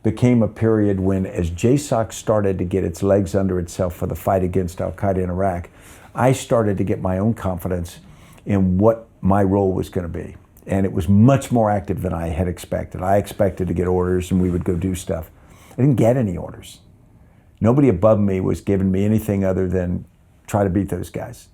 became a period when, as JSOC started to get its legs under itself for the fight against Al-Qaeda in Iraq, I started to get my own confidence in what my role was going to be. And it was much more active than I had expected. I expected to get orders and we would go do stuff. I didn't get any orders. Nobody above me was giving me anything other than try to beat those guys.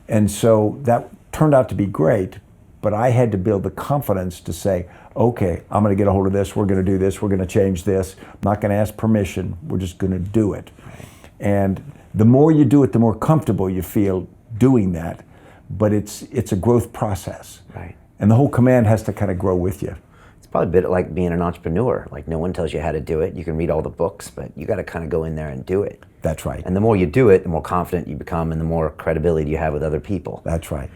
And so that turned out to be great, but I had to build the confidence to say, okay, I'm going to get a hold of this, we're going to do this, we're going to change this. I'm not going to ask permission, we're just going to do it. Right. And the more you do it, the more comfortable you feel doing that, but it's a growth process. Right. And the whole command has to kind of grow with you. It's probably a bit like being an entrepreneur. Like, no one tells you how to do it. You can read all the books, but you got to kind of go in there and do it. That's right. And the more you do it, the more confident you become and the more credibility you have with other people. That's right.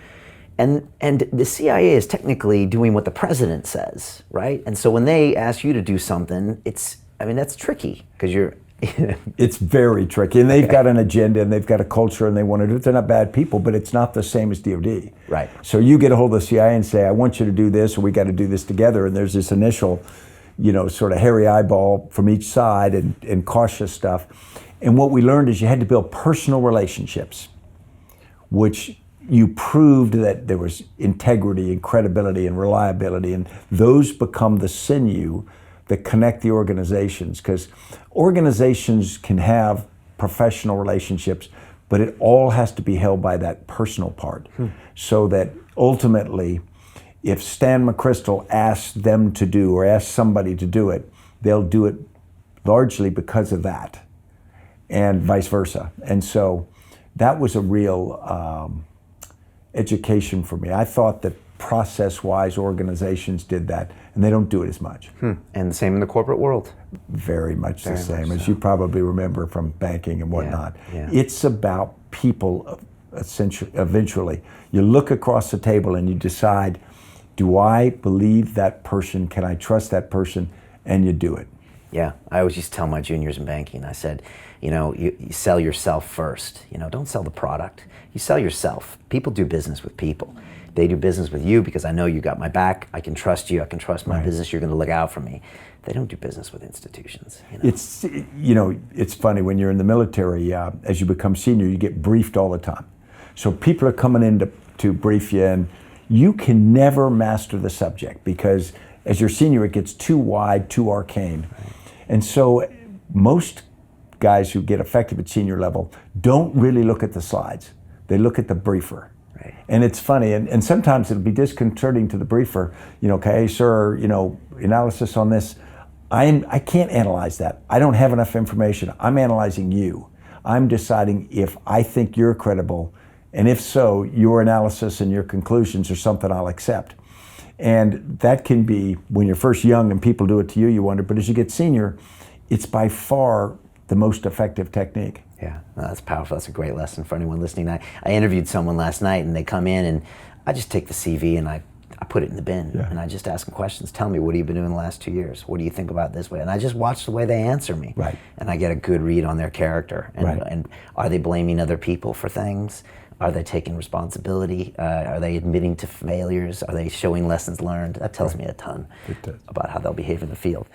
And the CIA is technically doing what the president says, right? And so when they ask you to do something, that's tricky because you're... It's very tricky, and they've got an agenda and they've got a culture and they want to do it. They're not bad people, but it's not the same as DOD. Right. So you get a hold of the CIA and say, I want you to do this, or we got to do this together, and there's this initial, sort of hairy eyeball from each side and cautious stuff. And what we learned is you had to build personal relationships, which you proved that there was integrity and credibility and reliability, and those become the sinew that connect the organizations, because organizations can have professional relationships, but it all has to be held by that personal part. So that ultimately, if Stan McChrystal asks them to do or asks somebody to do it, they'll do it largely because of that, and vice versa. And so that was a real education for me. I thought that process-wise organizations did that, and they don't do it as much. And the same in the corporate world. Very much the same, as so. you probably remember from banking and whatnot. Yeah. It's about people eventually. You look across the table and you decide, do I believe that person? Can I trust that person? And you do it. Yeah, I always used to tell my juniors in banking, I said, you sell yourself first. Don't sell the product. You sell yourself. People do business with people. They do business with you because I know you got my back. I can trust you. I can trust my business. You're going to look out for me. They don't do business with institutions. It's funny when you're in the military. As you become senior, you get briefed all the time. So people are coming in to brief you, and you can never master the subject because as you're senior, it gets too wide, too arcane. Right. And so most guys who get effective at senior level don't really look at the slides. They look at the briefer. Right. And it's funny, and sometimes it'll be disconcerting to the briefer, okay, sir, analysis on this. I can't analyze that. I don't have enough information. I'm analyzing you. I'm deciding if I think you're credible, and if so, your analysis and your conclusions are something I'll accept. And that can be, when you're first young and people do it to you, you wonder, but as you get senior, it's by far the most effective technique. Yeah, that's powerful. That's a great lesson for anyone listening. I interviewed someone last night and they come in and I just take the CV and I put it in the bin and I just ask them questions. Tell me, what have you been doing the last 2 years? What do you think about this way? And I just watch the way they answer me. Right. And I get a good read on their character. And are they blaming other people for things? Are they taking responsibility? Are they admitting to failures? Are they showing lessons learned? That tells me a ton about how they'll behave in the field.